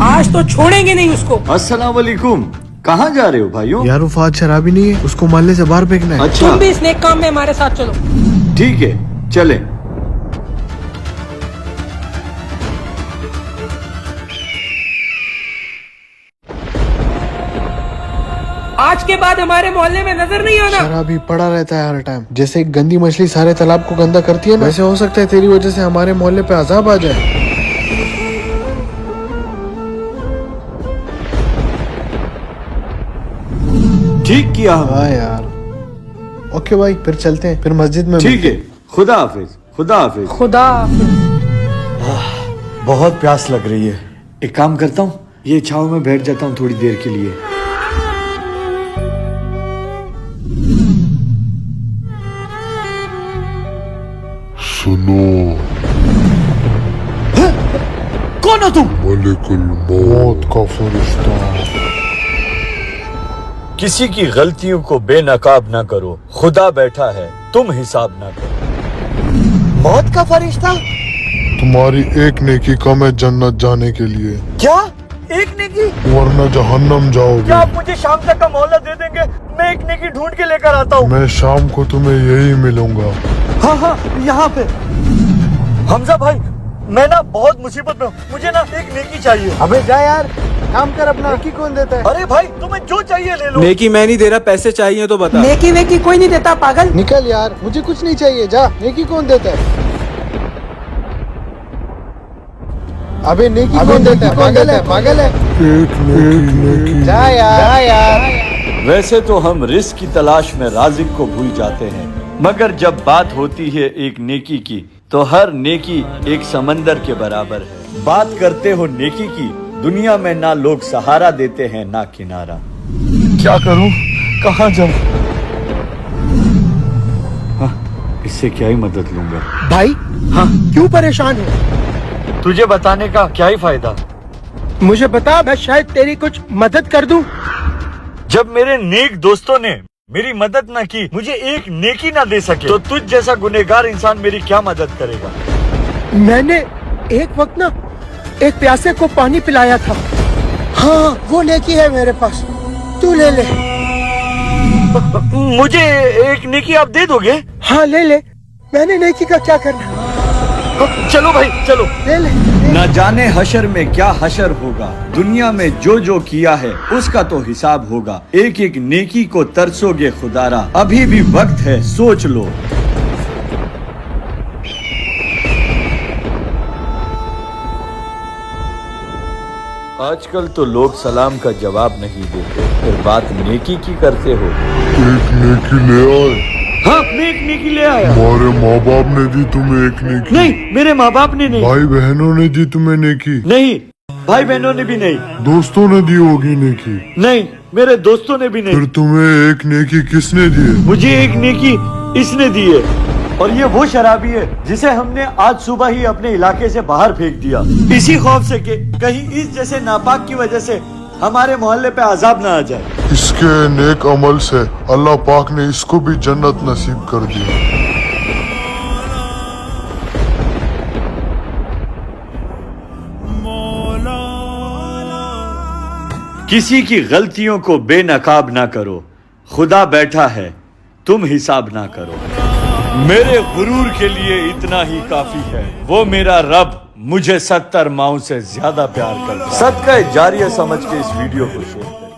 आज तो छोड़ेंगे नहीं उसको। अस्सलाम वालेकुम, कहाँ जा रहे हो भाइयों? यार वो फाद शराबी नहीं है, उसको मोहल्ले से बाहर फेंकना है। अच्छा तुम भी इस नेक काम में हमारे साथ चलो। ठीक है, चले। आज के बाद हमारे मोहल्ले में नजर नहीं आना। शराबी पड़ा रहता है हर टाइम। जैसे एक गंदी मछली सारे तालाब को गंदा करती है ना, वैसे हो सकता है तेरी वजह से हमारे मोहल्ले पे अजाब आ जाए। ठीक किया हमने। हाँ यार। ओके भाई, फिर चलते हैं, फिर मस्जिद में ठीक है, खुदा हाफिज, खुदा हाफिज। खुदा। बहुत प्यास लग रही है। एक काम करता हूँ, ये छाव में बैठ जाता हूँ थोड़ी देर के लिए। सुनो, कौन हो तुम? मलिकुल मौत का फरिश्ता। किसी की गलतियों को बेनकाब ना करो, खुदा बैठा है, तुम हिसाब ना करो। मौत का फरिश्ता? तुम्हारी एक नेकी कम है जन्नत जाने के लिए, क्या? एक नेकी? वरना जहन्नम जाओगे। क्या आप मुझे शाम तक का मोहल्ला दे देंगे? मैं एक नेकी ढूंढ के लेकर आता हूँ। मैं शाम को तुम्हें यही मिलूंगा। हाँ हाँ, यहाँ पे। हमजा भाई, मैं ना बहुत मुसीबत में हूँ, मुझे ना एक नेकी चाहिए। अबे जा यार, काम कर अपना। नेकी कौन देता है? अरे भाई, तुम्हें जो चाहिए ले लो। नेकी मैं नहीं दे रहा, पैसे चाहिए तो बता। नेकी वेकी कोई नहीं देता पागल। निकल यार, मुझे कुछ नहीं चाहिए, जा। नेकी कौन देता है? अबे नेकी कौन देता है? पागल है, पागल है। एक नेकी। जा यार। वैसे तो हम रिस्क की तलाश में राजिक को भूल जाते हैं, मगर जब बात होती है एक नेकी की, तो हर नेकी एक समंदर के बराबर है। बात करते हो नेकी की, दुनिया में ना लोग सहारा देते हैं ना किनारा। क्या करूं, कहाँ जाऊं? हाँ, इससे क्या ही मदद लूंगा। भाई हाँ, क्यों परेशान हो? तुझे बताने का क्या ही फायदा। मुझे बता, मैं शायद तेरी कुछ मदद कर दूं। जब मेरे नेक दोस्तों ने मेरी मदद न की, मुझे एक नेकी न दे सके, तो तुझ जैसा गुनहगार इंसान मेरी क्या मदद करेगा? मैंने एक वक्त ना एक प्यासे को पानी पिलाया था। हाँ, वो नेकी है मेरे पास, तू ले ले। मुझे एक नेकी आप दे दोगे? हाँ ले ले, मैंने नेकी का क्या करना। चलो भाई, चलो। ले ले। न जाने हशर में क्या हशर होगा, दुनिया में जो जो किया है उसका तो हिसाब होगा। एक एक नेकी को तरसोगे खुदारा, अभी भी वक्त है, सोच लो। आजकल तो लोग सलाम का जवाब नहीं देते, फिर बात नेकी की करते हो। एक नेकी ले आए। हाँ, मैं एक नेकी ले आया। हमारे माँ बाप ने दी तुम्हें एक नेकी? नहीं, मेरे माँ बाप ने नहीं। भाई बहनों ने दी तुम्हें नेकी? नहीं, भाई बहनों ने भी नहीं। दोस्तों ने दी होगी नेकी? नहीं, मेरे दोस्तों ने भी नहीं। फिर तुम्हें एक नेकी किसने दी है? मुझे एक नेकी इसने दी है, और ये वो शराबी है जिसे हमने आज सुबह ही अपने इलाके से बाहर फेंक दिया, इसी खौफ से कि कहीं इस जैसे नापाक की वजह से हमारे मोहल्ले पे अजाब ना आ जाए। इसके नेक अमल से अल्लाह पाक ने इसको भी जन्नत नसीब कर दिया। किसी की गलतियों को बेनकाब ना करो, खुदा बैठा है, तुम हिसाब ना करो। मेरे गुरूर के लिए इतना ही काफी है, वो मेरा रब मुझे 70 माओं से ज्यादा प्यार करता है। सदका जारिया समझ के इस वीडियो को शेयर करें।